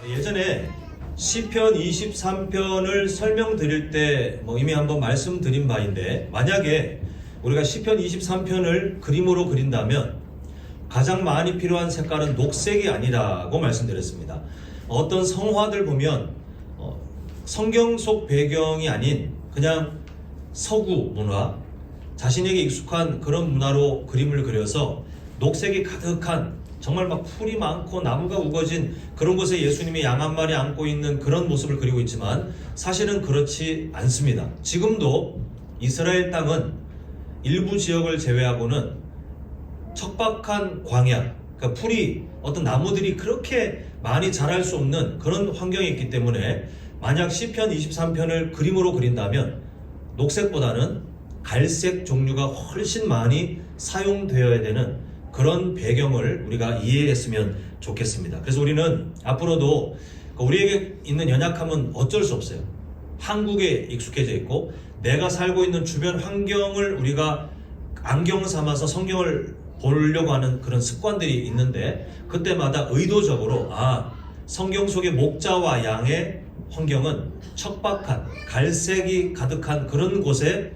예전에 시편 23편을 설명드릴 때 이미 한번 말씀드린 바인데, 만약에 우리가 시편 23편을 그림으로 그린다면 가장 많이 필요한 색깔은 녹색이 아니라고 말씀드렸습니다. 어떤 성화들 보면 성경 속 배경이 아닌 그냥 서구 문화, 자신에게 익숙한 그런 문화로 그림을 그려서 녹색이 가득한, 정말 막 풀이 많고 나무가 우거진 그런 곳에 예수님이 양 한 마리 안고 있는 그런 모습을 그리고 있지만, 사실은 그렇지 않습니다. 지금도 이스라엘 땅은 일부 지역을 제외하고는 척박한 광야, 그러니까 풀이, 어떤 나무들이 그렇게 많이 자랄 수 없는 그런 환경이 있기 때문에, 만약 시편 23편을 그림으로 그린다면 녹색보다는 갈색 종류가 훨씬 많이 사용되어야 되는 그런 배경을 우리가 이해했으면 좋겠습니다. 그래서 우리는 앞으로도 우리에게 있는 연약함은 어쩔 수 없어요. 한국에 익숙해져 있고 내가 살고 있는 주변 환경을 우리가 안경 삼아서 성경을 보려고 하는 그런 습관들이 있는데, 그때마다 의도적으로 성경 속의 목자와 양의 환경은 척박한 갈색이 가득한 그런 곳에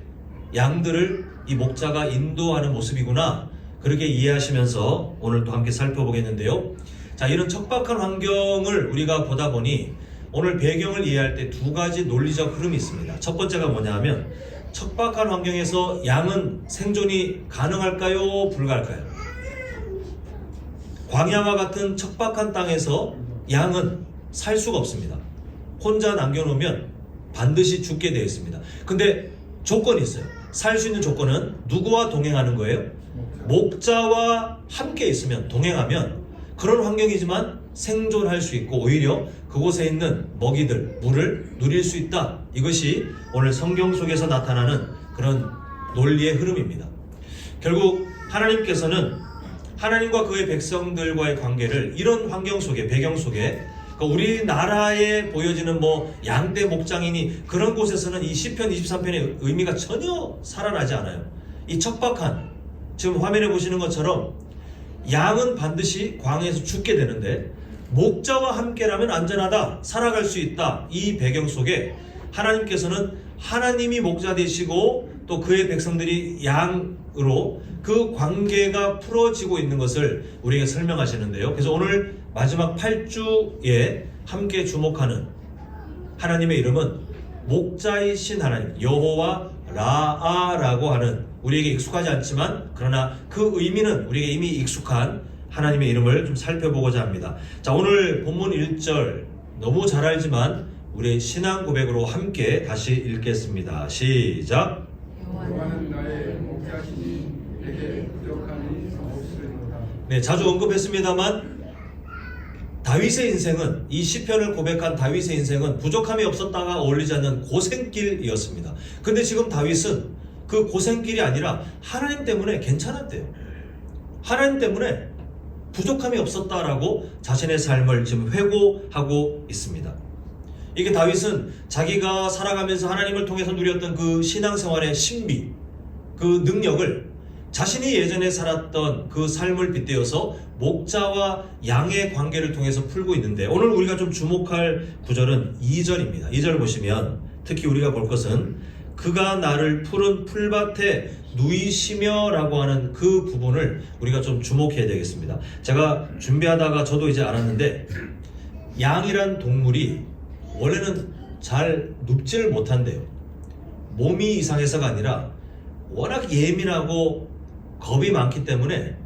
양들을 이 목자가 인도하는 모습이구나, 그렇게 이해하시면서 오늘 또 함께 살펴보겠는데요. 자, 이런 척박한 환경을 우리가 보다 보니 오늘 배경을 이해할 때 두 가지 논리적 흐름이 있습니다. 첫 번째가 뭐냐면, 척박한 환경에서 양은 생존이 가능할까요? 불가할까요? 광야와 같은 척박한 땅에서 양은 살 수가 없습니다. 혼자 남겨놓으면 반드시 죽게 되어 있습니다. 근데 조건이 있어요. 살 수 있는 조건은 누구와 동행하는 거예요? 목자와 함께 있으면, 동행하면 그런 환경이지만 생존할 수 있고 오히려 그곳에 있는 먹이들, 물을 누릴 수 있다. 이것이 오늘 성경 속에서 나타나는 그런 논리의 흐름입니다. 결국 하나님께서는 하나님과 그의 백성들과의 관계를 이런 환경 속에, 배경 속에, 우리나라에 보여지는 양떼 목장이니 그런 곳에서는 이 시편 23편의 의미가 전혀 살아나지 않아요. 이 척박한, 지금 화면에 보시는 것처럼 양은 반드시 광야에서 죽게 되는데 목자와 함께라면 안전하다, 살아갈 수 있다. 이 배경 속에 하나님께서는 하나님이 목자 되시고 또 그의 백성들이 양으로 그 관계가 풀어지고 있는 것을 우리에게 설명하시는데요. 그래서 오늘 마지막 8주에 함께 주목하는 하나님의 이름은 목자이신 하나님, 여호와 라아라고 하는, 우리에게 익숙하지 않지만 그러나 그 의미는 우리에게 이미 익숙한 하나님의 이름을 좀 살펴보고자 합니다. 자, 오늘 본문 1절 너무 잘 알지만 우리의 신앙 고백으로 함께 다시 읽겠습니다. 시작. 여호와는 나의 목자시니 내게 부족함이 없으리로다. 네, 자주 언급했습니다만 다윗의 인생은, 이 시편을 고백한 다윗의 인생은 부족함이 없었다가 어울리지 않는 고생길이었습니다. 근데 지금 다윗은 그 고생길이 아니라 하나님 때문에 괜찮았대요. 하나님 때문에 부족함이 없었다라고 자신의 삶을 지금 회고하고 있습니다. 이게 다윗은 자기가 살아가면서 하나님을 통해서 누렸던 그 신앙생활의 신비, 그 능력을 자신이 예전에 살았던 그 삶을 빗대어서 목자와 양의 관계를 통해서 풀고 있는데, 오늘 우리가 좀 주목할 구절은 2절입니다. 2절 보시면 특히 우리가 볼 것은 그가 나를 푸른 풀밭에 누이시며 라고 하는 그 부분을 우리가 좀 주목해야 되겠습니다. 제가 준비하다가 저도 이제 알았는데, 양이란 동물이 원래는 잘 눕지를 못한대요. 몸이 이상해서가 아니라 워낙 예민하고 겁이 많기 때문에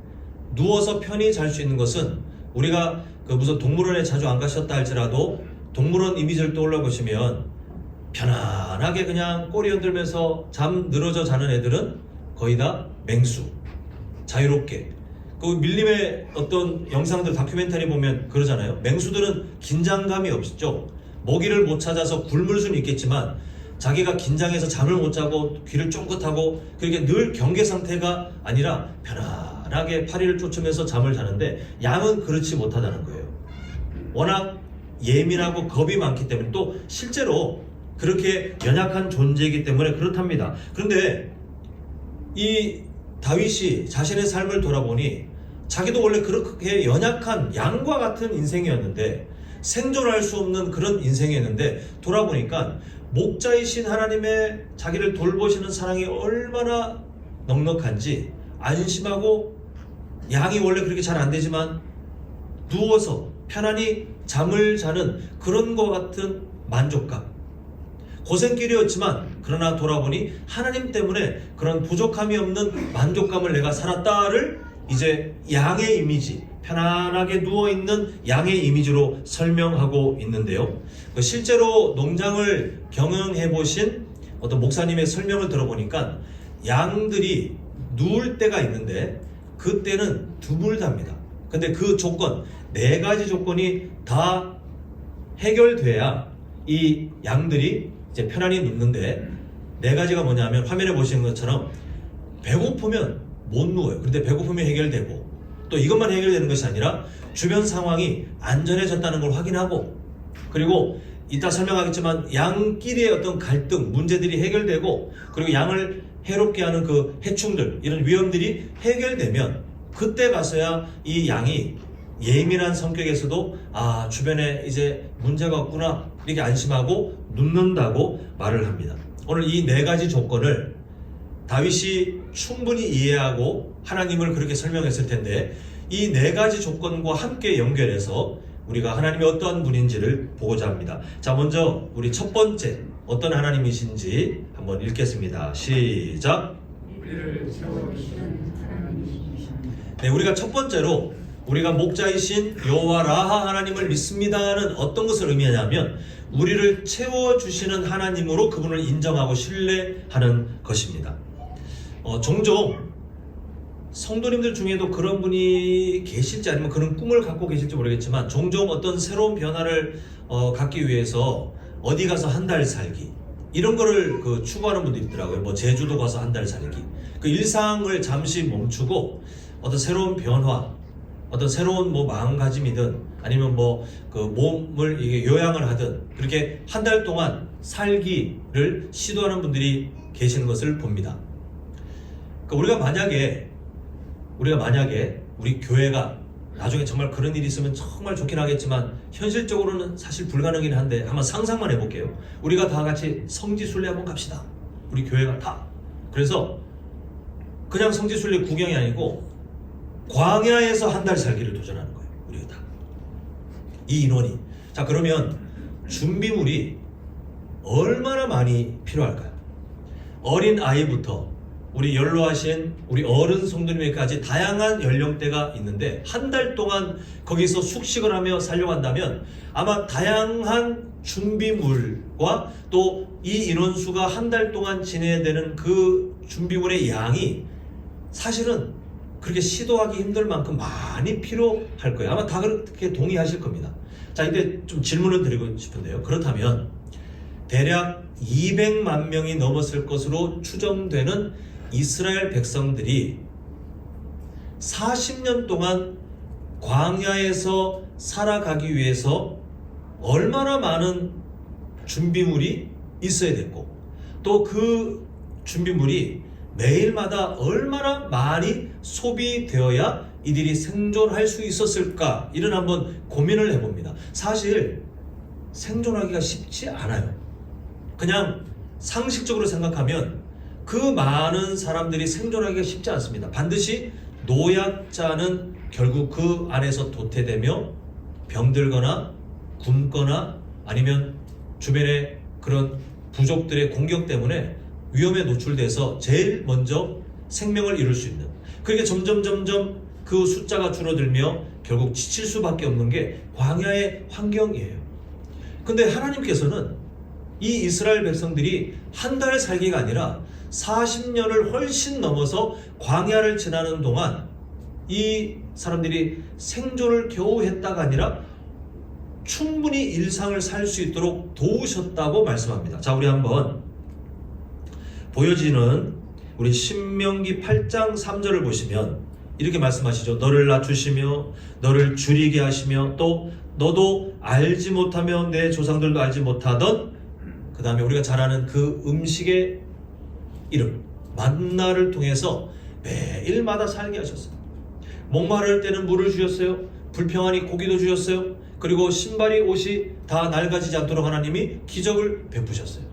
누워서 편히 잘 수 있는 것은, 우리가 무슨 동물원에 자주 안 가셨다 할지라도 동물원 이미지를 떠올려 보시면 편안하게 그냥 꼬리 흔들면서 잠 늘어져 자는 애들은 거의 다 맹수, 자유롭게. 그 밀림의 어떤 영상들, 다큐멘터리 보면 그러잖아요. 맹수들은 긴장감이 없죠. 먹이를 못 찾아서 굶을 수는 있겠지만 자기가 긴장해서 잠을 못 자고 귀를 쫑긋하고 그렇게 늘 경계 상태가 아니라 편안하게 파리를 쫓으면서 잠을 자는데, 양은 그렇지 못하다는 거예요. 워낙 예민하고 겁이 많기 때문에, 또 실제로 그렇게 연약한 존재이기 때문에 그렇답니다. 그런데 이 다윗이 자신의 삶을 돌아보니 자기도 원래 그렇게 연약한 양과 같은 인생이었는데 생존할 수 없는 그런 인생이었는데 돌아보니까 목자이신 하나님의 자기를 돌보시는 사랑이 얼마나 넉넉한지 안심하고, 양이 원래 그렇게 잘 안 되지만 누워서 편안히 잠을 자는 그런 것 같은 만족감, 고생길이었지만 그러나 돌아보니 하나님 때문에 그런 부족함이 없는 만족감을 내가 살았다를 이제 양의 이미지, 편안하게 누워있는 양의 이미지로 설명하고 있는데요. 실제로 농장을 경영해 보신 어떤 목사님의 설명을 들어보니까 양들이 누울 때가 있는데 그때는 드물답니다. 근데 그 조건, 4가지 조건이 다 해결돼야 이 양들이 이제 편안히 눕는데, 4가지가 뭐냐면 화면에 보시는 것처럼 배고프면 못 누워요. 그런데 배고프면 해결되고, 또 이것만 해결되는 것이 아니라 주변 상황이 안전해졌다는 걸 확인하고, 그리고 이따 설명하겠지만 양끼리의 어떤 갈등, 문제들이 해결되고, 그리고 양을 해롭게 하는 그 해충들, 이런 위험들이 해결되면 그때 가서야 이 양이 예민한 성격에서도 주변에 이제 문제가 없구나 이렇게 안심하고 눕는다고 말을 합니다. 오늘 이 4가지 조건을 다윗이 충분히 이해하고 하나님을 그렇게 설명했을 텐데, 이 4가지 조건과 함께 연결해서 우리가 하나님이 어떠한 분인지를 보고자 합니다. 자, 먼저 우리 첫 번째 어떤 하나님이신지 한번 읽겠습니다. 시작. 우리를 채워주시는 하나님이십니다. 네, 우리가 첫 번째로 우리가 목자이신 여호와 라하 하나님을 믿습니다는 어떤 것을 의미하냐면 우리를 채워주시는 하나님으로 그분을 인정하고 신뢰하는 것입니다. 종종 성도님들 중에도 그런 분이 계실지 아니면 그런 꿈을 갖고 계실지 모르겠지만, 종종 어떤 새로운 변화를 갖기 위해서 어디 가서 한 달 살기, 이런 거를 추구하는 분들이 있더라고요. 뭐 제주도 가서 한 달 살기. 그 일상을 잠시 멈추고 어떤 새로운 변화, 어떤 새로운 뭐 마음가짐이든 아니면 뭐 그 몸을 이게 요양을 하든 그렇게 한 달 동안 살기를 시도하는 분들이 계시는 것을 봅니다. 그러니까 우리가 만약에 우리 교회가 나중에 정말 그런 일이 있으면 정말 좋긴 하겠지만 현실적으로는 사실 불가능이긴 한데 한번 상상만 해볼게요. 우리가 다 같이 성지순례 한번 갑시다. 우리 교회가 다. 그래서 그냥 성지순례 구경이 아니고 광야에서 한 달 살기를 도전하는 거예요. 우리가 다. 이 인원이. 자, 그러면 준비물이 얼마나 많이 필요할까요? 어린 아이부터 우리 연로하신 우리 어른 성도님에까지 다양한 연령대가 있는데 한 달 동안 거기서 숙식을 하며 살려고 한다면 아마 다양한 준비물과 또 이 인원수가 한 달 동안 지내야 되는 그 준비물의 양이 사실은 그렇게 시도하기 힘들 만큼 많이 필요할 거예요. 아마 다 그렇게 동의하실 겁니다. 자, 이제 좀 질문을 드리고 싶은데요. 그렇다면 대략 200만 명이 넘었을 것으로 추정되는 이스라엘 백성들이 40년 동안 광야에서 살아가기 위해서 얼마나 많은 준비물이 있어야 됐고, 또 그 준비물이 매일마다 얼마나 많이 소비되어야 이들이 생존할 수 있었을까, 이런 한번 고민을 해봅니다. 사실 생존하기가 쉽지 않아요. 그냥 상식적으로 생각하면 그 많은 사람들이 생존하기가 쉽지 않습니다. 반드시 노약자는 결국 그 안에서 도태되며 병들거나 굶거나 아니면 주변의 그런 부족들의 공격 때문에 위험에 노출돼서 제일 먼저 생명을 잃을 수 있는, 그렇게 점점 그 숫자가 줄어들며 결국 지칠 수밖에 없는 게 광야의 환경이에요. 근데 하나님께서는 이 이스라엘 백성들이 한 달 살기가 아니라 40년을 훨씬 넘어서 광야를 지나는 동안 이 사람들이 생존을 겨우 했다가 아니라 충분히 일상을 살 수 있도록 도우셨다고 말씀합니다. 자, 우리 한번 보여지는 우리 신명기 8장 3절을 보시면 이렇게 말씀하시죠. 너를 낮추시며 너를 줄이게 하시며 또 너도 알지 못하며 내 조상들도 알지 못하던, 그 다음에 우리가 잘 아는 그 음식의 이름 만나를 통해서 매일마다 살게 하셨어요. 목마를 때는 물을 주셨어요. 불평하니 고기도 주셨어요. 그리고 신발이 옷이 다 낡아지지 않도록 하나님이 기적을 베푸셨어요.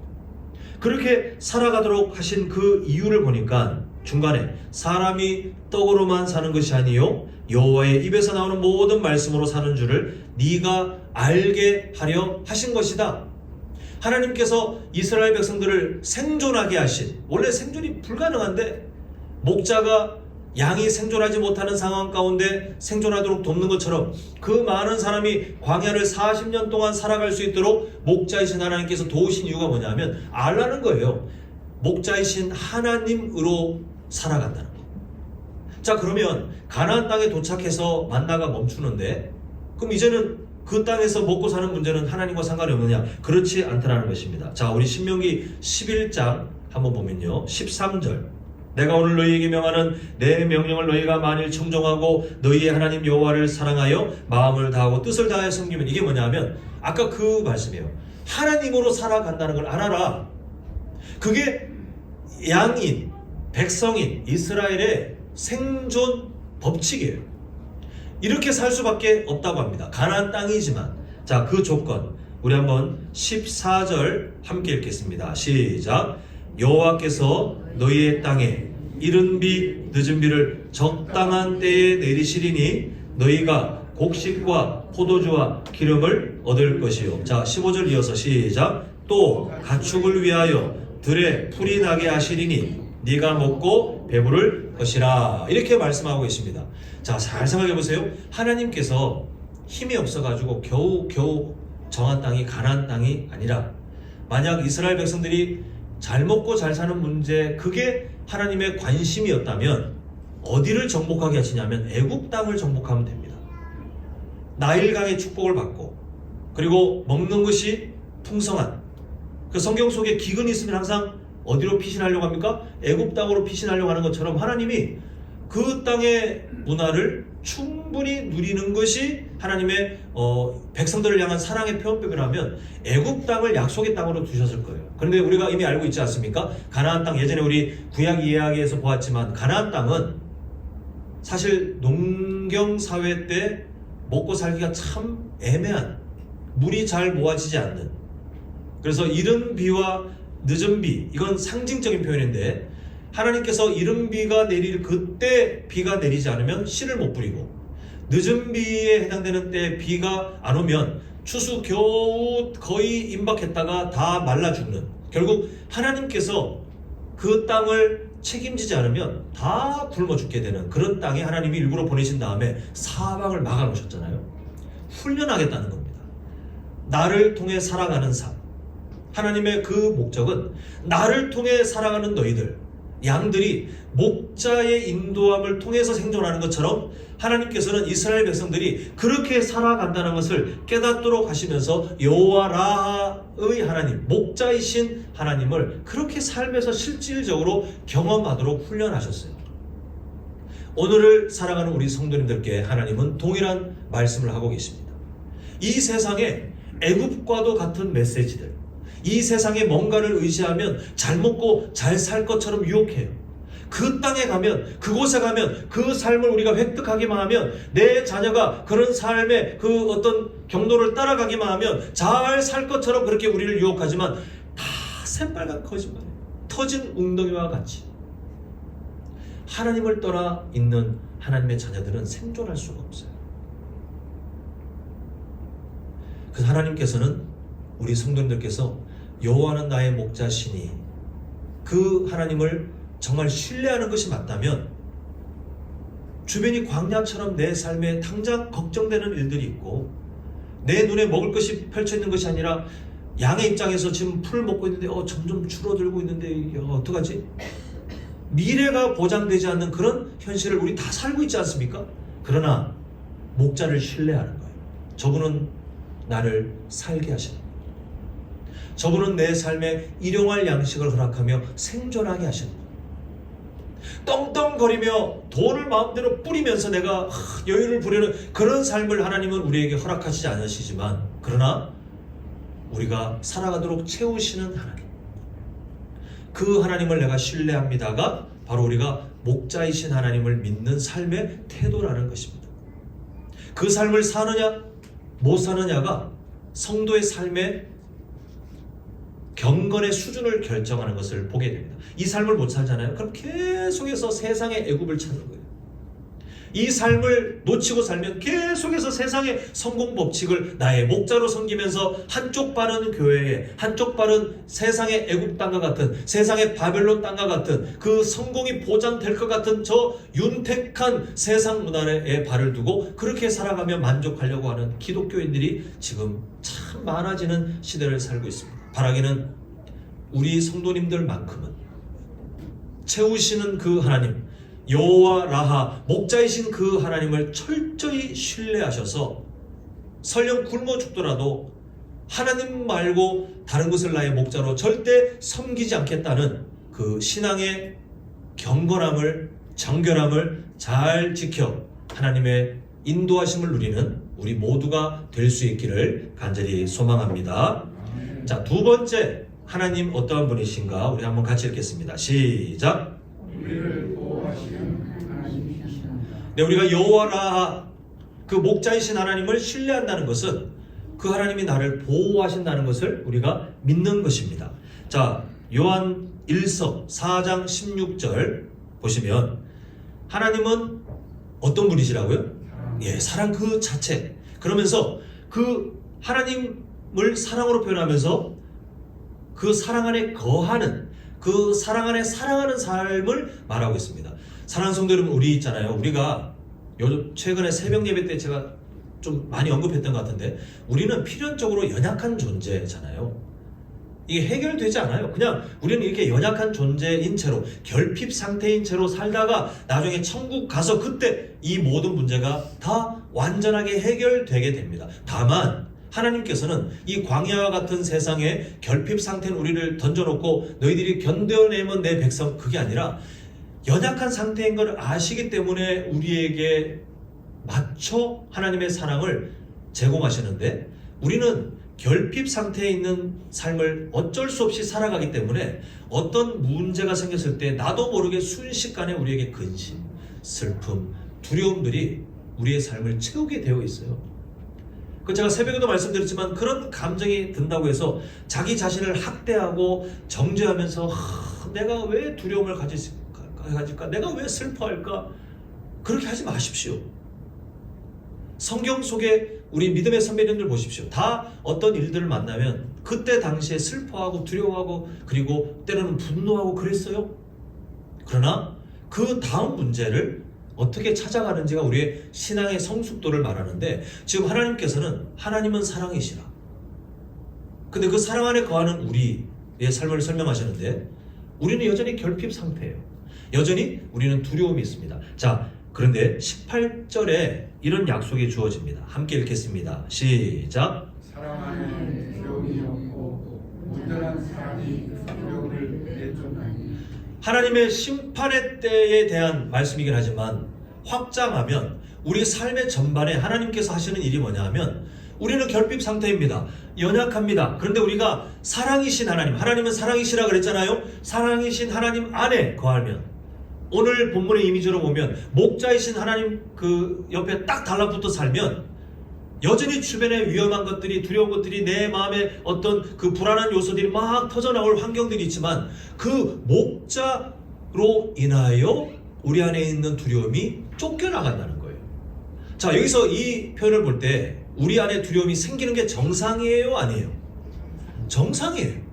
그렇게 살아가도록 하신 그 이유를 보니까 중간에 사람이 떡으로만 사는 것이 아니요 여호와의 입에서 나오는 모든 말씀으로 사는 줄을 네가 알게 하려 하신 것이다. 하나님께서 이스라엘 백성들을 생존하게 하신, 원래 생존이 불가능한데 목자가 양이 생존하지 못하는 상황 가운데 생존하도록 돕는 것처럼 그 많은 사람이 광야를 40년 동안 살아갈 수 있도록 목자이신 하나님께서 도우신 이유가 뭐냐면 알라는 거예요. 목자이신 하나님으로 살아간다는 거. 자, 그러면 가나안 땅에 도착해서 만나가 멈추는데 그럼 이제는 그 땅에서 먹고 사는 문제는 하나님과 상관이 없느냐? 그렇지 않다는 것입니다. 자, 우리 신명기 11장 한번 보면요, 13절. 내가 오늘 너희에게 명하는 내 명령을 너희가 만일 청종하고 너희의 하나님 여호와를 사랑하여 마음을 다하고 뜻을 다하여 섬기면, 이게 뭐냐면 아까 그 말씀이에요. 하나님으로 살아간다는 걸 알아라. 그게 양인, 백성인 이스라엘의 생존 법칙이에요. 이렇게 살 수밖에 없다고 합니다. 가나안 땅이지만. 자, 그 조건 우리 한번 14절 함께 읽겠습니다. 시작. 여호와께서 너희의 땅에 이른 비 늦은 비를 적당한 때에 내리시리니 너희가 곡식과 포도주와 기름을 얻을 것이요. 자, 15절 이어서 시작. 또 가축을 위하여 들에 풀이 나게 하시리니 네가 먹고 배부를 것이라. 이렇게 말씀하고 계십니다. 자, 잘 생각해 보세요. 하나님께서 힘이 없어가지고 겨우 정한 땅이 가나안 땅이 아니라, 만약 이스라엘 백성들이 잘 먹고 잘 사는 문제, 그게 하나님의 관심이었다면 어디를 정복하게 하시냐면 애굽 땅을 정복하면 됩니다. 나일강의 축복을 받고, 그리고 먹는 것이 풍성한, 그 성경 속에 기근이 있으면 항상 어디로 피신하려고 합니까? 애굽 땅으로 피신하려고 하는 것처럼 하나님이 그 땅의 문화를 충분히 누리는 것이 하나님의 백성들을 향한 사랑의 표현법이라면 애굽 땅을 약속의 땅으로 두셨을 거예요. 그런데 우리가 이미 알고 있지 않습니까? 가나안 땅, 예전에 우리 구약 이야기에서 보았지만 가나안 땅은 사실 농경사회 때 먹고 살기가 참 애매한, 물이 잘 모아지지 않는, 그래서 이른 비와 늦은 비, 이건 상징적인 표현인데 하나님께서 이른 비가 내릴 그때 비가 내리지 않으면 씨를 못 뿌리고, 늦은 비에 해당되는 때 비가 안 오면 추수 겨우 거의 임박했다가 다 말라 죽는, 결국 하나님께서 그 땅을 책임지지 않으면 다 굶어 죽게 되는 그런 땅에 하나님이 일부러 보내신 다음에 사방을 막아 놓으셨잖아요. 훈련하겠다는 겁니다. 나를 통해 살아가는 삶. 하나님의 그 목적은 나를 통해 살아가는 너희들, 양들이 목자의 인도함을 통해서 생존하는 것처럼 하나님께서는 이스라엘 백성들이 그렇게 살아간다는 것을 깨닫도록 하시면서 여호와 라하의 하나님, 목자이신 하나님을 그렇게 삶에서 실질적으로 경험하도록 훈련하셨어요. 오늘을 살아가는 우리 성도님들께 하나님은 동일한 말씀을 하고 계십니다. 이 세상에 애굽과도 같은 메시지들, 이 세상에 뭔가를 의지하면 잘 먹고 잘 살 것처럼 유혹해요. 그 땅에 가면, 그곳에 가면 그 삶을 우리가 획득하기만 하면, 내 자녀가 그런 삶의 그 어떤 경로를 따라가기만 하면 잘 살 것처럼 그렇게 우리를 유혹하지만 다 새빨간 거짓말이에요. 터진 웅덩이와 같이. 하나님을 떠나 있는 하나님의 자녀들은 생존할 수가 없어요. 그래서 하나님께서는, 우리 성도님들께서 여호와는 나의 목자시니, 그 하나님을 정말 신뢰하는 것이 맞다면 주변이 광야처럼 내 삶에 당장 걱정되는 일들이 있고, 내 눈에 먹을 것이 펼쳐있는 것이 아니라 양의 입장에서 지금 풀을 먹고 있는데 점점 줄어들고 있는데 어떡하지? 미래가 보장되지 않는 그런 현실을 우리 다 살고 있지 않습니까? 그러나 목자를 신뢰하는 거예요. 저분은 나를 살게 하시는 거예요. 저분은 내 삶에 일용할 양식을 허락하며 생존하게 하시는 거예요. 떵떵거리며 돈을 마음대로 뿌리면서 내가 여유를 부리는 그런 삶을 하나님은 우리에게 허락하시지 않으시지만, 그러나 우리가 살아가도록 채우시는 하나님, 그 하나님을 내가 신뢰합니다가 바로 우리가 목자이신 하나님을 믿는 삶의 태도라는 것입니다. 그 삶을 사느냐? 못 사느냐가 성도의 삶의 경건의 수준을 결정하는 것을 보게 됩니다. 이 삶을 못 살잖아요. 그럼 계속해서 세상의 애굽을 찾는 거예요. 이 삶을 놓치고 살면 계속해서 세상의 성공 법칙을 나의 목자로 섬기면서 한쪽 발은 교회에, 한쪽 발은 세상의 애굽 땅과 같은, 세상의 바벨론 땅과 같은 그 성공이 보장될 것 같은 저 윤택한 세상 문화에 발을 두고 그렇게 살아가며 만족하려고 하는 기독교인들이 지금 참 많아지는 시대를 살고 있습니다. 바라기는 우리 성도님들만큼은 채우시는 그 하나님, 여호와 라하 목자이신 그 하나님을 철저히 신뢰하셔서 설령 굶어 죽더라도 하나님 말고 다른 것을 나의 목자로 절대 섬기지 않겠다는 그 신앙의 경건함을, 정결함을 잘 지켜 하나님의 인도하심을 누리는 우리 모두가 될 수 있기를 간절히 소망합니다. 자, 두 번째, 하나님 어떠한 분이신가 우리 한번 같이 읽겠습니다. 시작. 우리를 보호하시는 하나님이시다. 네, 우리가 여호와라 그 목자이신 하나님을 신뢰한다는 것은 그 하나님이 나를 보호하신다는 것을 우리가 믿는 것입니다. 자, 요한 1서 4장 16절 보시면 하나님은 어떤 분이시라고요? 예, 사랑 그 자체. 그러면서 그 하나님을 사랑으로 표현하면서 그 사랑 안에 거하는, 그 사랑 안에 사랑하는 삶을 말하고 있습니다. 사랑하는 성도 여러분, 우리 있잖아요. 우리가 요즘 최근에 새벽 예배 때 제가 좀 많이 언급했던 것 같은데 우리는 필연적으로 연약한 존재잖아요. 이게 해결되지 않아요. 그냥 우리는 이렇게 연약한 존재인 채로, 결핍 상태인 채로 살다가 나중에 천국 가서 그때 이 모든 문제가 다 완전하게 해결되게 됩니다. 다만 하나님께서는 이 광야와 같은 세상에 결핍 상태인 우리를 던져놓고 너희들이 견뎌내면 내 백성, 그게 아니라 연약한 상태인 걸 아시기 때문에 우리에게 맞춰 하나님의 사랑을 제공하시는데 우리는 결핍 상태에 있는 삶을 어쩔 수 없이 살아가기 때문에 어떤 문제가 생겼을 때 나도 모르게 순식간에 우리에게 근심, 슬픔, 두려움들이 우리의 삶을 채우게 되어 있어요. 그 제가 새벽에도 말씀드렸지만 그런 감정이 든다고 해서 자기 자신을 학대하고 정죄하면서 내가 왜 두려움을 가질까? 내가 왜 슬퍼할까? 그렇게 하지 마십시오. 성경 속에 우리 믿음의 선배님들 보십시오. 다 어떤 일들을 만나면 그때 당시에 슬퍼하고 두려워하고 그리고 때로는 분노하고 그랬어요. 그러나 그 다음 문제를 어떻게 찾아가는지가 우리의 신앙의 성숙도를 말하는데 지금 하나님은 사랑이시라. 근데 그 사랑 안에 거하는 우리의 삶을 설명하시는데 우리는 여전히 결핍 상태예요. 여전히 우리는 두려움이 있습니다. 자, 그런데 18절에 이런 약속이 주어집니다. 함께 읽겠습니다. 시작. 사랑 안에 두려움이 없고 온전한 사랑이 두려움을 내쫓나니. 하나님의 심판의 때에 대한 말씀이긴 하지만 확장하면 우리 삶의 전반에 하나님께서 하시는 일이 뭐냐 하면 우리는 결핍 상태입니다. 연약합니다. 그런데 우리가 사랑이신 하나님은 사랑이시라 그랬잖아요. 사랑이신 하나님 안에 거하면 오늘 본문의 이미지로 보면 목자이신 하나님 그 옆에 딱 달라붙어 살면 여전히 주변에 위험한 것들이, 두려운 것들이, 내 마음에 어떤 그 불안한 요소들이 막 터져나올 환경들이 있지만 그 목자로 인하여 우리 안에 있는 두려움이 쫓겨나간다는 거예요. 자, 여기서 이 표현을 볼 때 우리 안에 두려움이 생기는 게 정상이에요? 아니에요? 정상이에요.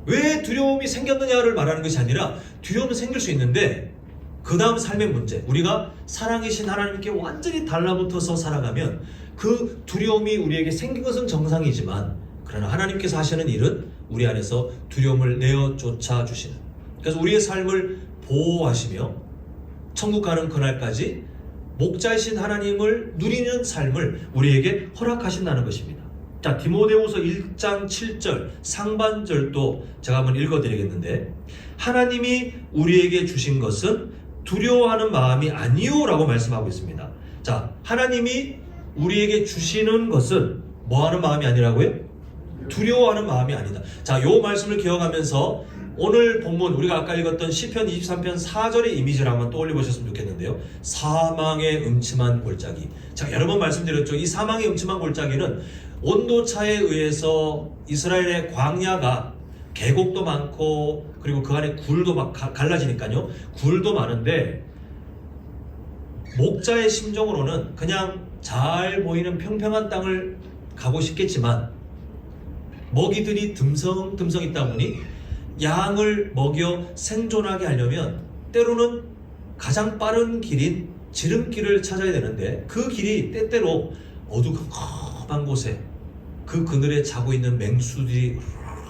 왜 두려움이 생겼느냐를 말하는 것이 아니라 두려움은 생길 수 있는데 그 다음 삶의 문제, 우리가 사랑이신 하나님께 완전히 달라붙어서 살아가면 그 두려움이 우리에게 생긴 것은 정상이지만 그러나 하나님께서 하시는 일은 우리 안에서 두려움을 내어 쫓아 주시는, 그래서 우리의 삶을 보호하시며 천국 가는 그날까지 목자이신 하나님을 누리는 삶을 우리에게 허락하신다는 것입니다. 자, 디모데후서 1장 7절 상반절도 제가 한번 읽어드리겠는데 하나님이 우리에게 주신 것은 두려워하는 마음이 아니요 라고 말씀하고 있습니다. 자, 하나님이 우리에게 주시는 것은 뭐하는 마음이 아니라고요? 두려워하는 마음이 아니다. 자, 요 말씀을 기억하면서 오늘 본문 우리가 아까 읽었던 시편 23편 4절의 이미지를 한번 떠올려 보셨으면 좋겠는데요. 사망의 음침한 골짜기. 자, 여러 번 말씀드렸죠. 이 사망의 음침한 골짜기는 온도차에 의해서 이스라엘의 광야가 계곡도 많고 그리고 그 안에 굴도 막 갈라지니까요. 굴도 많은데 목자의 심정으로는 그냥 잘 보이는 평평한 땅을 가고 싶겠지만 먹이들이 듬성듬성 있다 보니 양을 먹여 생존하게 하려면 때로는 가장 빠른 길인 지름길을 찾아야 되는데 그 길이 때때로 어두컴컴한 곳에 그 그늘에 자고 있는 맹수들이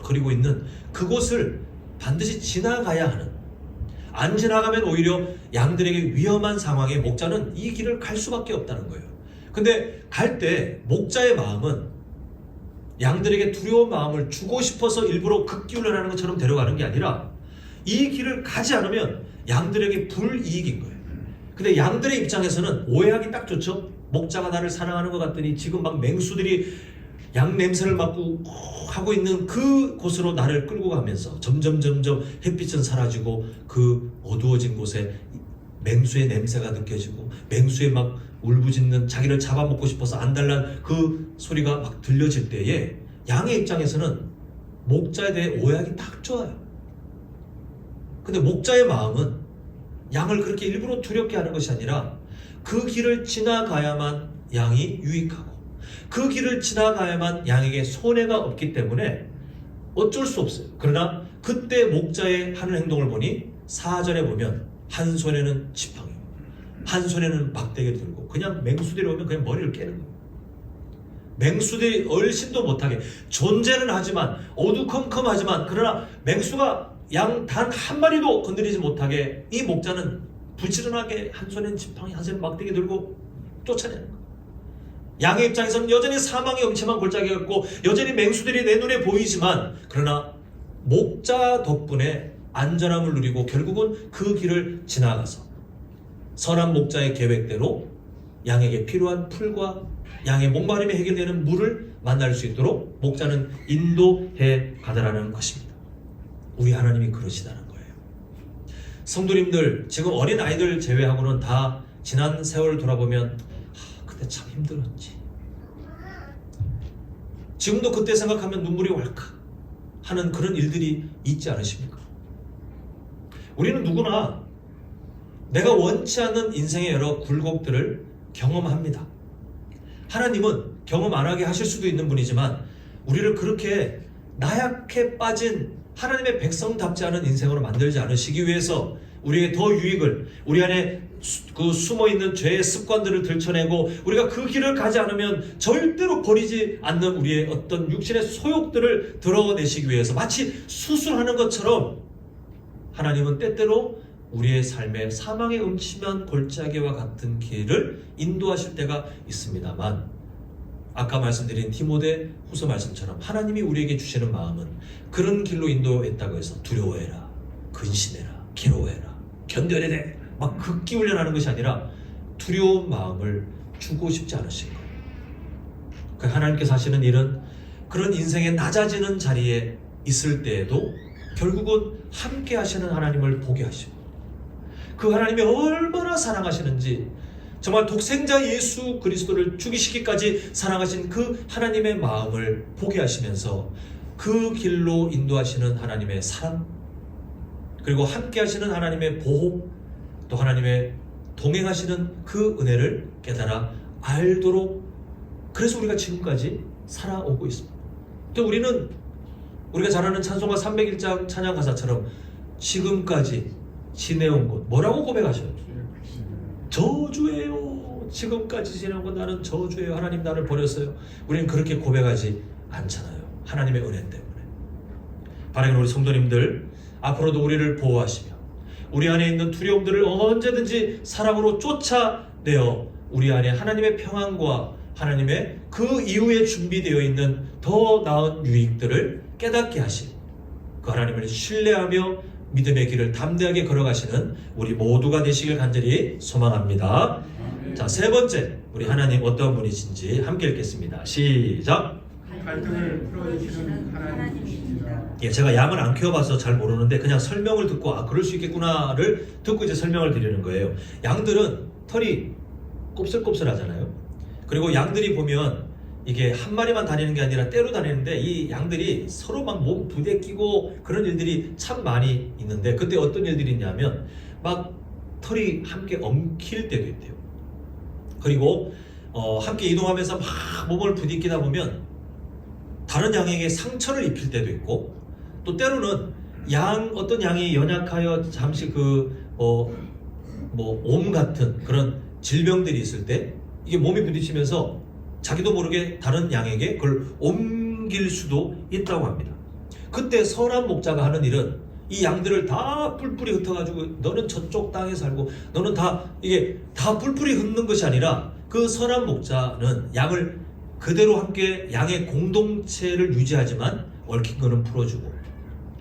그리고 있는 그곳을 반드시 지나가야 하는, 안 지나가면 오히려 양들에게 위험한 상황에 목자는 이 길을 갈 수밖에 없다는 거예요. 근데 갈 때 목자의 마음은 양들에게 두려운 마음을 주고 싶어서 일부러 극기훈련하는 것처럼 데려가는 게 아니라 이 길을 가지 않으면 양들에게 불이익인 거예요. 근데 양들의 입장에서는 오해하기 딱 좋죠. 목자가 나를 사랑하는 것 같더니 지금 막 맹수들이 양 냄새를 맡고 하고 있는 그 곳으로 나를 끌고 가면서 점점 햇빛은 사라지고 그 어두워진 곳에 맹수의 냄새가 느껴지고 맹수의 막 울부짖는 자기를 잡아먹고 싶어서 안달난 그 소리가 막 들려질 때에 양의 입장에서는 목자에 대해 오해하기 딱 좋아요. 근데 목자의 마음은 양을 그렇게 일부러 두렵게 하는 것이 아니라 그 길을 지나가야만 양이 유익하고 그 길을 지나가야만 양에게 손해가 없기 때문에 어쩔 수 없어요. 그러나 그때 목자의 하는 행동을 보니 4절에 보면 한 손에는 지팡이, 한 손에는 막대기를 들고 그냥 맹수들이 오면 그냥 머리를 깨는 거예요. 맹수들이 얼씬도 못하게 존재는 하지만 어두컴컴하지만 그러나 맹수가 양 단 한 마리도 건드리지 못하게 이 목자는 부지런하게 한 손에는 지팡이 한 손에는 막대기 들고 쫓아내는 거예요. 양의 입장에서는 여전히 사망의 음침한 골짜기였고 여전히 맹수들이 내 눈에 보이지만 그러나 목자 덕분에 안전함을 누리고 결국은 그 길을 지나가서 선한 목자의 계획대로 양에게 필요한 풀과 양의 목마름이 해결되는 물을 만날 수 있도록 목자는 인도해 가더라는 것입니다. 우리 하나님이 그러시다는 거예요. 성도님들, 지금 어린 아이들 제외하고는 다 지난 세월을 돌아보면 그때 참 힘들었지. 지금도 그때 생각하면 눈물이 왈칵 하는 그런 일들이 있지 않으십니까? 우리는 누구나 내가 원치 않는 인생의 여러 굴곡들을 경험합니다. 하나님은 경험 안 하게 하실 수도 있는 분이지만 우리를 그렇게 나약해 빠진 하나님의 백성답지 않은 인생으로 만들지 않으시기 위해서 우리에게 더 유익을, 우리 안에 그 숨어있는 죄의 습관들을 들춰내고 우리가 그 길을 가지 않으면 절대로 버리지 않는 우리의 어떤 육신의 소욕들을 드러내시기 위해서 마치 수술하는 것처럼 하나님은 때때로 우리의 삶에 사망의 음침한 골짜기와 같은 길을 인도하실 때가 있습니다만 아까 말씀드린 디모데 후서 말씀처럼 하나님이 우리에게 주시는 마음은 그런 길로 인도했다고 해서 두려워해라, 근심해라, 괴로워해라, 견뎌내라 막 극기 훈련하는 것이 아니라 두려운 마음을 주고 싶지 않으신 거예요. 그러니까 하나님께서 하시는 일은 그런 인생의 낮아지는 자리에 있을 때에도 결국은 함께 하시는 하나님을 보게 하시고 그 하나님이 얼마나 사랑하시는지 정말 독생자 예수 그리스도를 죽이시기까지 사랑하신 그 하나님의 마음을 보게 하시면서 그 길로 인도하시는 하나님의 사랑 그리고 함께 하시는 하나님의 보호 또 하나님의 동행하시는 그 은혜를 깨달아 알도록 그래서 우리가 지금까지 살아오고 있습니다. 또 우리는 우리가 잘 아는 찬송가 301장 찬양 가사처럼 지금까지 지내온 곳 뭐라고 고백하셔요? 저주예요. 지금까지 지내온 곳 나는 저주예요. 하나님 나를 버렸어요. 우리는 그렇게 고백하지 않잖아요. 하나님의 은혜 때문에. 바라는 우리 성도님들 앞으로도 우리를 보호하시며 우리 안에 있는 두려움들을 언제든지 사랑으로 쫓아내어 우리 안에 하나님의 평안과 하나님의 그 이후에 준비되어 있는 더 나은 유익들을 깨닫게 하신 그 하나님을 신뢰하며 믿음의 길을 담대하게 걸어가시는 우리 모두가 되시길 간절히 소망합니다. 자, 세 번째 우리 하나님 어떤 분이신지 함께 읽겠습니다. 시작. 갈등을 풀어주시는 하나님이십니다. 예, 제가 양을 안 키워봐서 잘 모르는데 그냥 설명을 듣고 아 그럴 수 있겠구나를 듣고 이제 설명을 드리는 거예요. 양들은 털이 곱슬곱슬하잖아요. 그리고 양들이 보면 이게 한 마리만 다니는 게 아니라 떼로 다니는데 이 양들이 서로 막 몸 부대끼고 그런 일들이 참 많이 있는데 그때 어떤 일들이 있냐면 막 털이 함께 엉킬 때도 있대요. 그리고 함께 이동하면서 막 몸을 부딪히다 보면 다른 양에게 상처를 입힐 때도 있고 또 때로는 어떤 양이 연약하여 잠시 옴 같은 그런 질병들이 있을 때 이게 몸이 부딪히면서 자기도 모르게 다른 양에게 그걸 옮길 수도 있다고 합니다. 그때 선한 목자가 하는 일은 이 양들을 다 뿔뿔이 흩어가지고 너는 저쪽 땅에 살고 너는 이게 다 뿔뿔이 흩는 것이 아니라 그 선한 목자는 양을 그대로 함께 양의 공동체를 유지하지만 얽힌 거는 풀어주고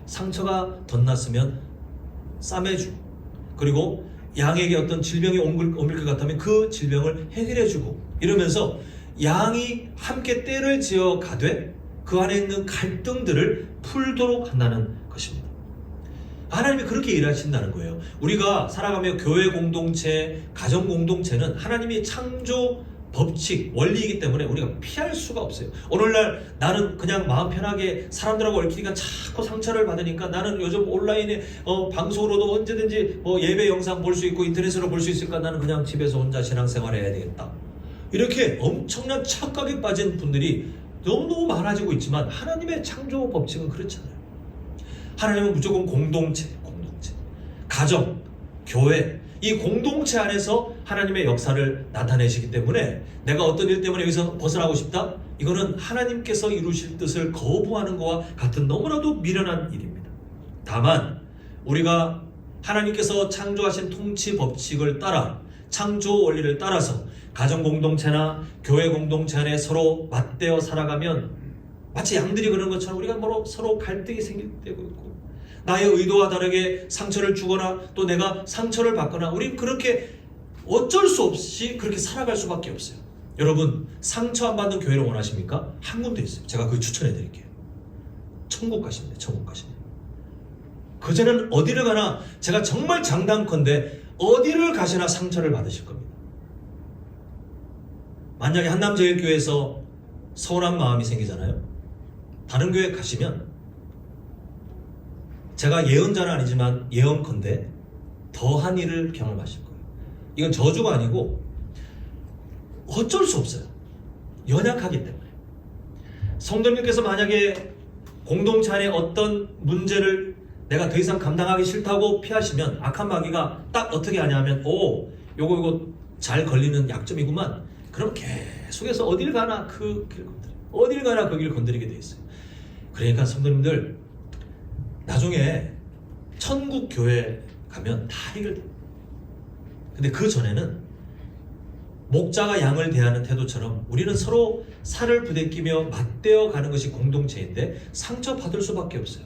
상처가 덧났으면 싸매주고 그리고 양에게 어떤 질병이 옮길 것 같다면 그 질병을 해결해주고 이러면서 양이 함께 떼를 지어 가되 그 안에 있는 갈등들을 풀도록 한다는 것입니다. 하나님이 그렇게 일하신다는 거예요. 우리가 살아가며 교회 공동체, 가정 공동체는 하나님이 창조 법칙, 원리이기 때문에 우리가 피할 수가 없어요. 오늘날 나는 그냥 마음 편하게 사람들하고 얽히니까 자꾸 상처를 받으니까 나는 요즘 온라인에 방송으로도 언제든지 예배 영상 볼 수 있고 인터넷으로 볼 수 있으니까 나는 그냥 집에서 혼자 신앙생활 해야 되겠다. 이렇게 엄청난 착각에 빠진 분들이 너무너무 많아지고 있지만 하나님의 창조 법칙은 그렇잖아요. 하나님은 무조건 공동체, 가정, 교회 이 공동체 안에서 하나님의 역사를 나타내시기 때문에 내가 어떤 일 때문에 여기서 벗어나고 싶다? 이거는 하나님께서 이루실 뜻을 거부하는 것과 같은 너무나도 미련한 일입니다. 다만 우리가 하나님께서 창조하신 통치 법칙을 따라 창조 원리를 따라서 가정 공동체나 교회 공동체 안에 서로 맞대어 살아가면 마치 양들이 그런 것처럼 우리가 서로 갈등이 생길 때도 있고 나의 의도와 다르게 상처를 주거나 또 내가 상처를 받거나 우린 그렇게 어쩔 수 없이 그렇게 살아갈 수밖에 없어요. 여러분 상처 안 받는 교회를 원하십니까? 한 군데 있어요. 제가 그거 추천해 드릴게요. 천국 가시면 돼요. 천국 가시면 돼요. 그제는 어디를 가나 제가 정말 장담컨대 어디를 가시나 상처를 받으실 겁니다. 만약에 한남제일교회에서 서운한 마음이 생기잖아요. 다른 교회 가시면 제가 예언자는 아니지만 예언컨대 더한 일을 경험하실 거예요. 이건 저주가 아니고 어쩔 수 없어요. 연약하기 때문에. 성도님께서 만약에 공동체 안에 어떤 문제를 내가 더 이상 감당하기 싫다고 피하시면 악한 마귀가 딱 어떻게 하냐면 요거 잘 걸리는 약점이구만. 그럼 계속해서 어딜 가나 그 길 건드리게 돼 있어요. 그러니까 성도님들 나중에 천국 교회 가면 다 해결돼요. 근데 그 전에는 목자가 양을 대하는 태도처럼 우리는 서로 살을 부대끼며 맞대어 가는 것이 공동체인데 상처받을 수밖에 없어요.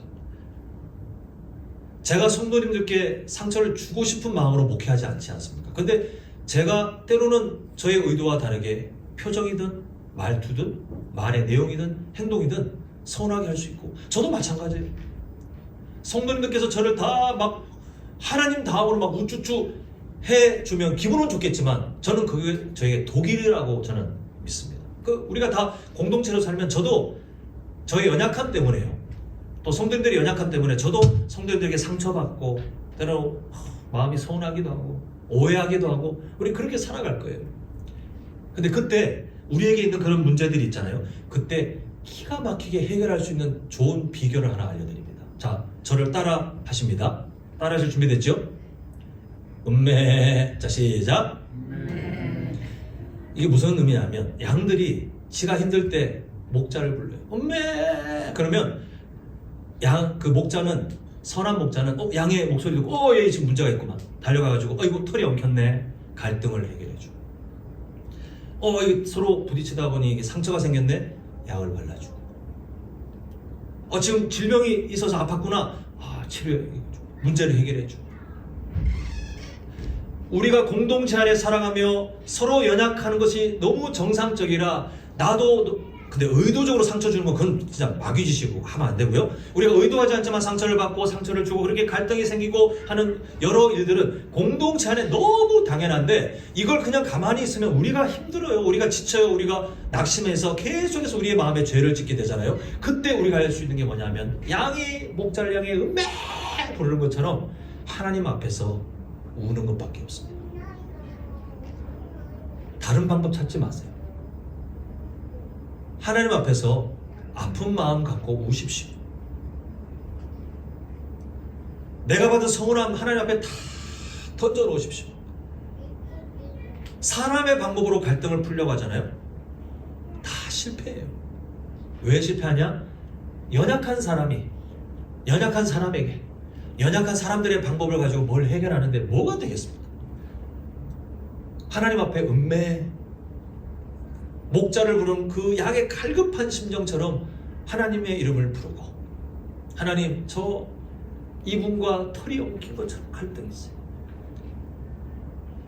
제가 성도님들께 상처를 주고 싶은 마음으로 목회하지 않지 않습니까? 근데 제가 때로는 저의 의도와 다르게 표정이든 말투든 말의 내용이든 행동이든 서운하게 할 수 있고 저도 마찬가지예요. 성도님들께서 저를 다 막 하나님 다음으로 막 우쭈쭈 해주면 기분은 좋겠지만 저는 그게 저에게 독일이라고 저는 믿습니다. 우리가 다 공동체로 살면 저도 저의 연약함 때문에요. 또 성도님들의 연약함 때문에 저도 성도님들에게 상처받고 때로 마음이 서운하기도 하고 오해하기도 하고 우리 그렇게 살아갈 거예요. 근데 그때 우리에게 있는 그런 문제들이 있잖아요. 그때 기가 막히게 해결할 수 있는 좋은 비결을 하나 알려드립니다. 자, 저를 따라 하십니다. 따라 하실 준비됐죠? 자, 시작. 이게 무슨 의미냐면 양들이 지가 힘들 때 목자를 불러요. 그러면 그 목자는 선한 목자는 양의 목소리 듣고 얘 지금 문제가 있구만. 달려가가지고 이거 털이 엉켰네. 갈등을 해결해주고 이거 서로 부딪히다 보니 이게 상처가 생겼네. 약을 발라주고 지금 질병이 있어서 아팠구나. 문제를 해결해주고 우리가 공동체 안에 살아가며 서로 연약하는 것이 너무 정상적이라 나도 근데 의도적으로 상처 주는 건 그건 진짜 마귀짓이고 하면 안 되고요. 우리가 의도하지 않지만 상처를 받고 상처를 주고 그렇게 갈등이 생기고 하는 여러 일들은 공동체 안에 너무 당연한데 이걸 그냥 가만히 있으면 우리가 힘들어요. 우리가 지쳐요. 우리가 낙심해서 계속해서 우리의 마음에 죄를 짓게 되잖아요. 그때 우리가 할 수 있는 게 뭐냐면 양이 목자를 향해 음메 부르는 것처럼 하나님 앞에서 우는 것밖에 없습니다. 다른 방법 찾지 마세요. 하나님 앞에서 아픈 마음 갖고 우십시오. 내가 받은 서운함 하나님 앞에 다 던져 놓으십시오. 사람의 방법으로 갈등을 풀려고 하잖아요. 다 실패해요. 왜 실패하냐? 연약한 사람이 연약한 사람에게 연약한 사람들의 방법을 가지고 뭘 해결하는데 뭐가 되겠습니까? 하나님 앞에 음매 목자를 부른 그 양의 갈급한 심정처럼 하나님의 이름을 부르고 하나님 저 이분과 털이 엉킨 것처럼 갈등이 있어요.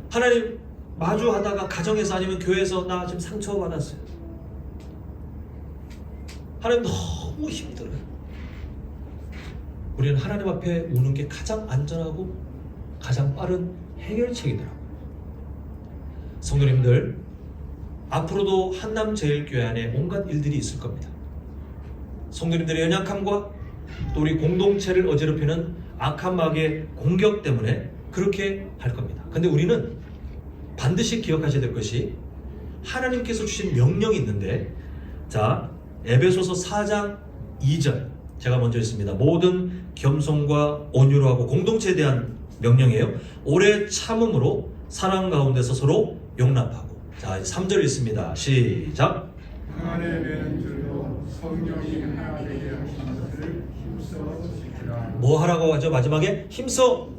하나님 마주하다가 가정에서 아니면 교회에서 나 지금 상처받았어요. 하나님 너무 힘들어요. 우리는 하나님 앞에 우는 게 가장 안전하고 가장 빠른 해결책이더라고요. 성도님들 앞으로도 한남제일교회 안에 온갖 일들이 있을 겁니다. 성도님들의 연약함과 또 우리 공동체를 어지럽히는 악한 마귀의 공격 때문에 그렇게 할 겁니다. 근데 우리는 반드시 기억하셔야 될 것이 하나님께서 주신 명령이 있는데 자 에베소서 4장 2절 제가 먼저 읽습니다. 모든 겸손과 온유로 하고 공동체에 대한 명령이에요. 오래 참음으로 사랑 가운데서 서로 용납하고 자 3절 읽습니다. 시작. 안에 매는 줄로 성령이 하나 되게 하신 것을 힘써 지키라. 뭐 하라고 하죠? 마지막에 힘써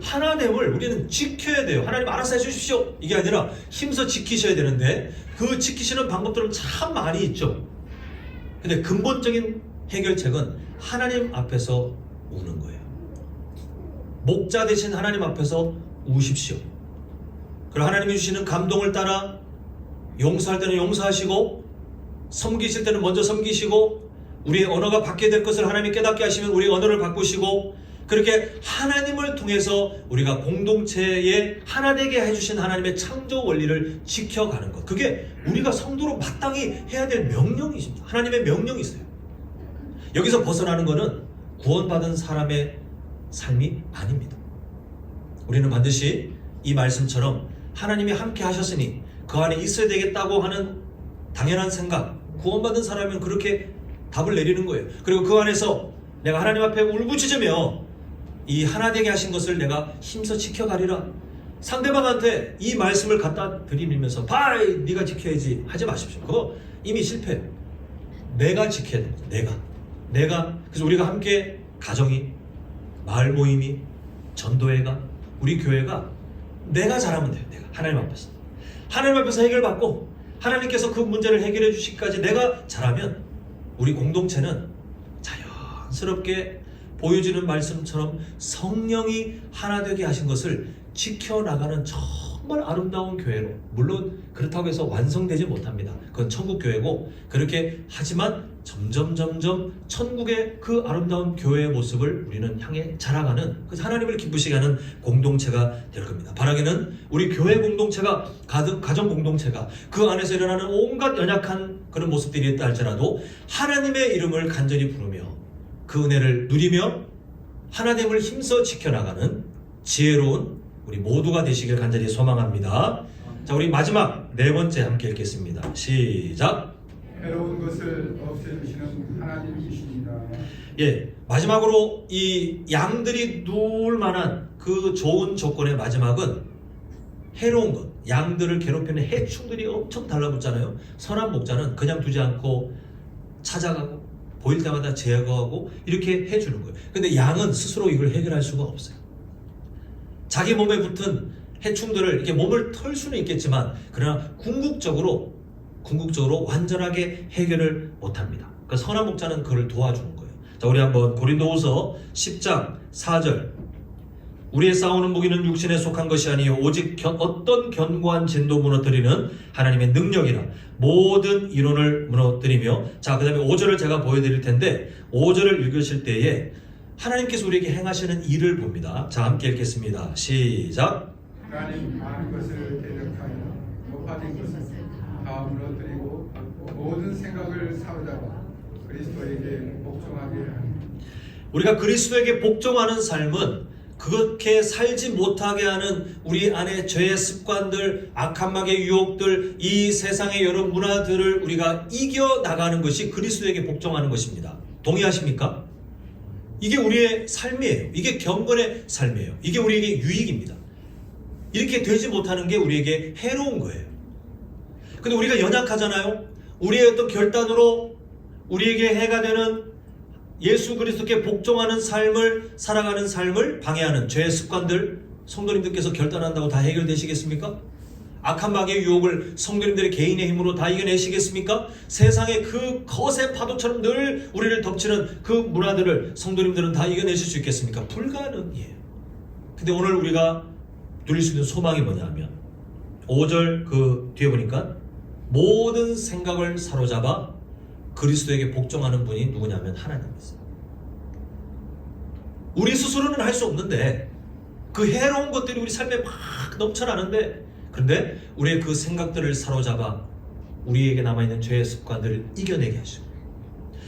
하나됨을 우리는 지켜야 돼요. 하나님 알아서 해주십시오. 이게 아니라 힘써 지키셔야 되는데 그 지키시는 방법들은 참 많이 있죠. 근데 근본적인 해결책은 하나님 앞에서 우는 거예요. 목자 대신 하나님 앞에서 우십시오. 그리고 하나님이 주시는 감동을 따라 용서할 때는 용서하시고 섬기실 때는 먼저 섬기시고 우리의 언어가 바뀌게 될 것을 하나님이 깨닫게 하시면 우리의 언어를 바꾸시고 그렇게 하나님을 통해서 우리가 공동체에 하나 되게 해주신 하나님의 창조 원리를 지켜가는 것. 그게 우리가 성도로 마땅히 해야 될 명령이십니다. 하나님의 명령이세요. 여기서 벗어나는 것은 구원받은 사람의 삶이 아닙니다. 우리는 반드시 이 말씀처럼 하나님이 함께 하셨으니 그 안에 있어야 되겠다고 하는 당연한 생각, 구원받은 사람은 그렇게 답을 내리는 거예요. 그리고 그 안에서 내가 하나님 앞에 울부짖으며 이 하나 되게 하신 것을 내가 힘써 지켜가리라. 상대방한테 이 말씀을 갖다 들이밀면서 바이 네가 지켜야지 하지 마십시오. 그거 이미 실패해요. 내가 지켜야 됩니다. 내가 그래서 우리가 함께 가정이 마을 모임이 전도회가 우리 교회가 내가 잘하면 돼요. 내가 하나님 앞에서 해결받고 하나님께서 그 문제를 해결해 주시기까지 내가 잘하면 우리 공동체는 자연스럽게 보여지는 말씀처럼 성령이 하나 되게 하신 것을 지켜나가는 정말 아름다운 교회로, 물론 그렇다고 해서 완성되지 못합니다. 그건 천국 교회고, 그렇게 하지만 점점 천국의 그 아름다운 교회의 모습을 우리는 향해 자라가는, 그래서 하나님을 기쁘시게 하는 공동체가 될 겁니다. 바라기는 우리 교회 공동체가, 가정 공동체가 그 안에서 일어나는 온갖 연약한 그런 모습들이 있다 할지라도 하나님의 이름을 간절히 부르며 그 은혜를 누리며 하나님을 힘써 지켜나가는 지혜로운 우리 모두가 되시길 간절히 소망합니다. 자, 우리 마지막 네 번째 함께 읽겠습니다. 시작. 해로운 것을 없애주시는 하나님이십니다. 마지막으로 이 양들이 누울 만한 그 좋은 조건의 마지막은 해로운 것, 양들을 괴롭히는 해충들이 엄청 달라붙잖아요. 선한 목자는 그냥 두지 않고 찾아가고 보일 때마다 제거하고 이렇게 해주는 거예요. 근데 양은 스스로 이걸 해결할 수가 없어요. 자기 몸에 붙은 해충들을 이렇게 몸을 털 수는 있겠지만 그러나 궁극적으로 완전하게 해결을 못합니다. 그러니까 선한 목자는 그를 도와주는 거예요. 자, 우리 한번 고린도후서 10장 4절. 우리의 싸우는 무기는 육신에 속한 것이 아니요 오직 어떤 견고한 진도 무너뜨리는 하나님의 능력이라. 모든 이론을 무너뜨리며. 자, 그 다음에 5절을 제가 보여드릴 텐데 5절을 읽으실 때에 하나님께서 우리에게 행하시는 일을 봅니다. 자, 함께 읽겠습니다. 시작. 하나님 많은 것을 대적하여 높아진 것을 다 무너뜨리고 모든 생각을 사로잡아 그리스도에게 복종하게 하니. 우리가 그리스도에게 복종하는 삶은 그렇게 살지 못하게 하는 우리 안에 죄의 습관들, 악한 마귀의 유혹들, 이 세상의 여러 문화들을 우리가 이겨나가는 것이 그리스도에게 복종하는 것입니다. 동의하십니까? 이게 우리의 삶이에요. 이게 경건의 삶이에요. 이게 우리에게 유익입니다. 이렇게 되지 못하는 게 우리에게 해로운 거예요. 근데 우리가 연약하잖아요. 우리의 어떤 결단으로 우리에게 해가 되는 예수 그리스도께 복종하는 삶을 살아가는 삶을 방해하는 죄의 습관들, 성도님들께서 결단한다고 다 해결되시겠습니까? 악한 마귀의 유혹을 성도님들의 개인의 힘으로 다 이겨내시겠습니까? 세상의 그 거센 파도처럼 늘 우리를 덮치는 그 문화들을 성도님들은 다 이겨내실 수 있겠습니까? 불가능이에요. 근데 오늘 우리가 누릴 수 있는 소망이 뭐냐 하면 5절 그 뒤에 보니까 모든 생각을 사로잡아 그리스도에게 복종하는 분이 누구냐면 하나님이세요. 우리 스스로는 할 수 없는데 그 해로운 것들이 우리 삶에 막 넘쳐나는데, 그런데 우리의 그 생각들을 사로잡아 우리에게 남아있는 죄의 습관들을 이겨내게 하시고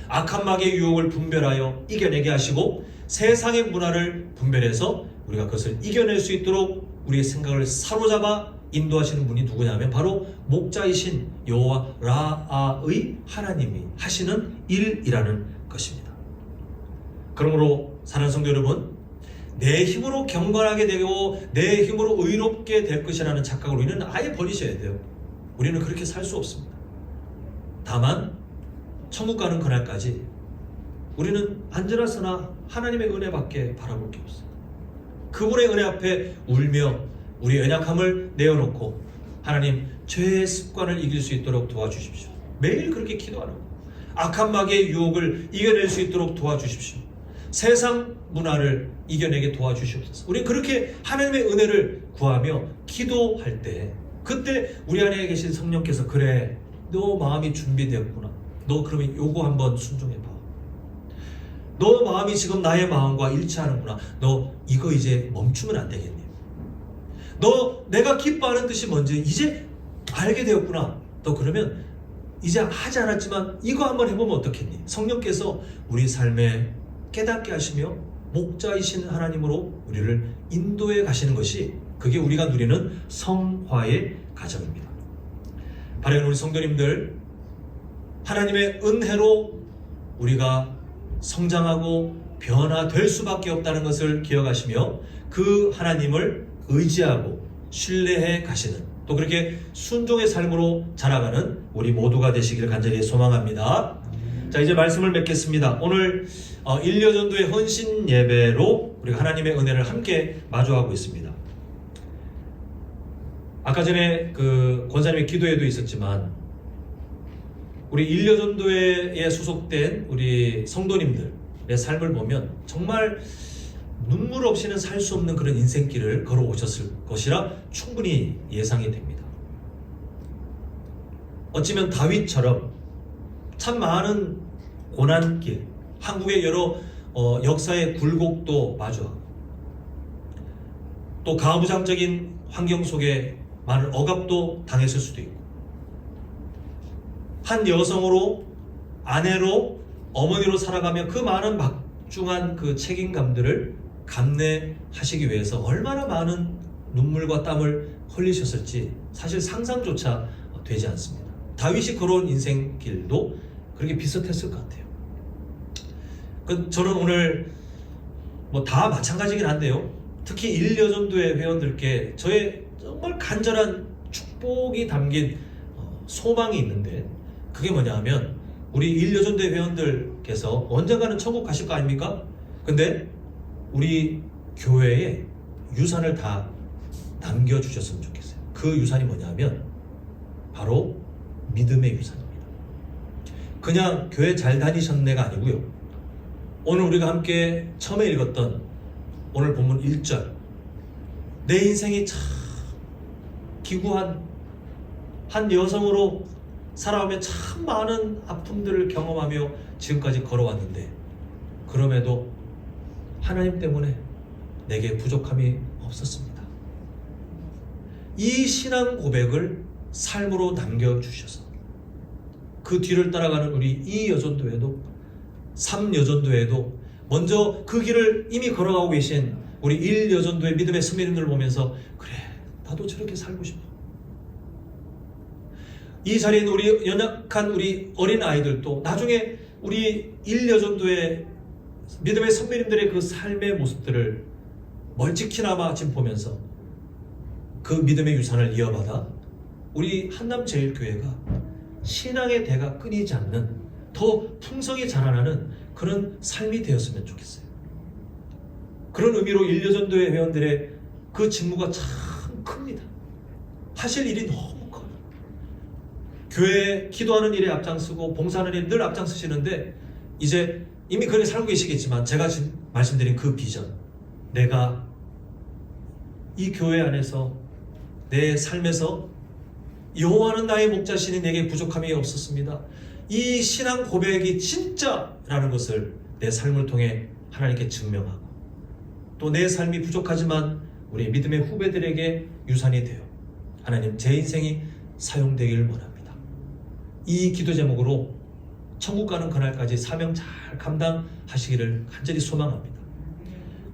악한 마귀의 유혹을 분별하여 이겨내게 하시고 세상의 문화를 분별해서 우리가 그것을 이겨낼 수 있도록 우리의 생각을 사로잡아 인도하시는 분이 누구냐면 바로 목자이신 여호와 라아의 하나님이 하시는 일이라는 것입니다. 그러므로 사랑하는 성도 여러분, 내 힘으로 경건하게 되고 내 힘으로 의롭게 될 것이라는 착각을 우리는 아예 버리셔야 돼요. 우리는 그렇게 살 수 없습니다. 다만 천국 가는 그날까지 우리는 안전하서나 하나님의 은혜밖에 바라볼 게 없어요. 그분의 은혜 앞에 울며 우리의 연약함을 내어놓고 하나님 죄의 습관을 이길 수 있도록 도와주십시오. 매일 그렇게 기도하는 거예요. 악한 마귀의 유혹을 이겨낼 수 있도록 도와주십시오. 세상 문화를 이겨내게 도와주시옵소서. 우리는 그렇게 하나님의 은혜를 구하며 기도할 때 그때 우리 안에 계신 성령께서 그래 너 마음이 준비되었구나. 너 그러면 요거 한번 순종해봐. 너 마음이 지금 나의 마음과 일치하는구나. 너 이거 이제 멈추면 안 되겠니? 너 내가 기뻐하는 뜻이 뭔지 이제 알게 되었구나. 너 그러면 이제 하지 않았지만 이거 한번 해보면 어떻겠니? 성령께서 우리 삶에 깨닫게 하시며 목자이신 하나님으로 우리를 인도해 가시는 것이 그게 우리가 누리는 성화의 과정입니다. 바라는 우리 성도님들, 하나님의 은혜로 우리가 성장하고 변화될 수밖에 없다는 것을 기억하시며 그 하나님을 의지하고 신뢰해 가시는, 또 그렇게 순종의 삶으로 자라가는 우리 모두가 되시기를 간절히 소망합니다. 자, 이제 말씀을 맺겠습니다. 오늘 1년 전도의 헌신 예배로 우리가 하나님의 은혜를 함께 마주하고 있습니다. 아까 전에 그 권사님의 기도에도 있었지만 우리 1년 전도회에 소속된 우리 성도님들의 삶을 보면 정말 눈물 없이는 살 수 없는 그런 인생길을 걸어오셨을 것이라 충분히 예상이 됩니다. 어찌면 다윗처럼 참 많은 고난길, 한국의 여러 역사의 굴곡도 마주하고 또 가부장적인 환경 속에 많은 억압도 당했을 수도 있고, 한 여성으로, 아내로, 어머니로 살아가며 그 많은 막중한 그 책임감들을 감내하시기 위해서 얼마나 많은 눈물과 땀을 흘리셨을지 사실 상상조차 되지 않습니다. 다윗이 걸어온 인생길도 그렇게 비슷했을 것 같아요. 저는 오늘 뭐 다 마찬가지긴 한데요, 특히 1여전도의 회원들께 저의 정말 간절한 축복이 담긴 소망이 있는데, 그게 뭐냐 하면 우리 1여전도의 회원들께서 언젠가는 천국 가실 거 아닙니까? 근데 우리 교회에 유산을 다 남겨주셨으면 좋겠어요. 그 유산이 뭐냐 하면 바로 믿음의 유산입니다. 그냥 교회 잘 다니셨네가 아니고요, 오늘 우리가 함께 처음에 읽었던 오늘 본문 1절 내 인생이 참 기구한 한 여성으로 살아오며 참 많은 아픔들을 경험하며 지금까지 걸어왔는데, 그럼에도 하나님 때문에 내게 부족함이 없었습니다. 이 신앙 고백을 삶으로 남겨주셔서 그 뒤를 따라가는 우리 이 여전도에도, 3여전도에도 먼저 그 길을 이미 걸어가고 계신 우리 1여전도의 믿음의 선배님들을 보면서 그래, 나도 저렇게 살고 싶어. 이 자리에 있는 우리 연약한 우리 어린 아이들도 나중에 우리 1여전도의 믿음의 선배님들의 그 삶의 모습들을 멀찍히나마 지금 보면서 그 믿음의 유산을 이어받아 우리 한남제일교회가 신앙의 대가 끊이지 않는 더 풍성히 자라나는 그런 삶이 되었으면 좋겠어요. 그런 의미로 1여전도의 회원들의 그 직무가 참 큽니다. 하실 일이 너무 커요. 교회 기도하는 일에 앞장서고 봉사하는 일에 늘 앞장서시는데, 이제 이미 그렇게 살고 계시겠지만 제가 지금 말씀드린 그 비전, 내가 이 교회 안에서 내 삶에서 여호와는 나의 목자시니 내게 부족함이 없었습니다, 이 신앙 고백이 진짜라는 것을 내 삶을 통해 하나님께 증명하고, 또 내 삶이 부족하지만 우리 믿음의 후배들에게 유산이 되어 하나님 제 인생이 사용되길 원합니다. 이 기도 제목으로 천국 가는 그날까지 사명 잘 감당하시기를 간절히 소망합니다.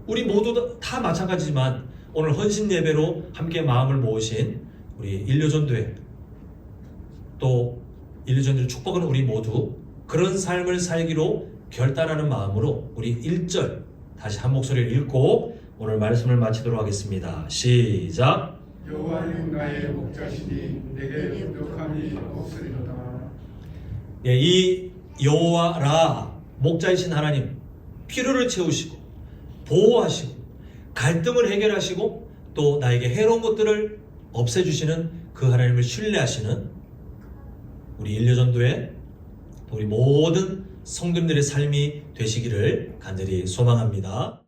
우리 모두 다 마찬가지지만 오늘 헌신 예배로 함께 마음을 모으신 우리 1여전도회, 또 1여전도를 축복하는 우리 모두 그런 삶을 살기로 결단하는 마음으로 우리 1절 다시 한 목소리를 읽고 오늘 말씀을 마치도록 하겠습니다. 시작. 여호와는 나의 목자시니 내게 부족함이 없으리로다. 예, 이 여호와라 목자이신 하나님, 필요를 채우시고 보호하시고 갈등을 해결하시고 또 나에게 해로운 것들을 없애주시는 그 하나님을 신뢰하시는 우리 1여전도의 우리 모든 성도님들의 삶이 되시기를 간절히 소망합니다.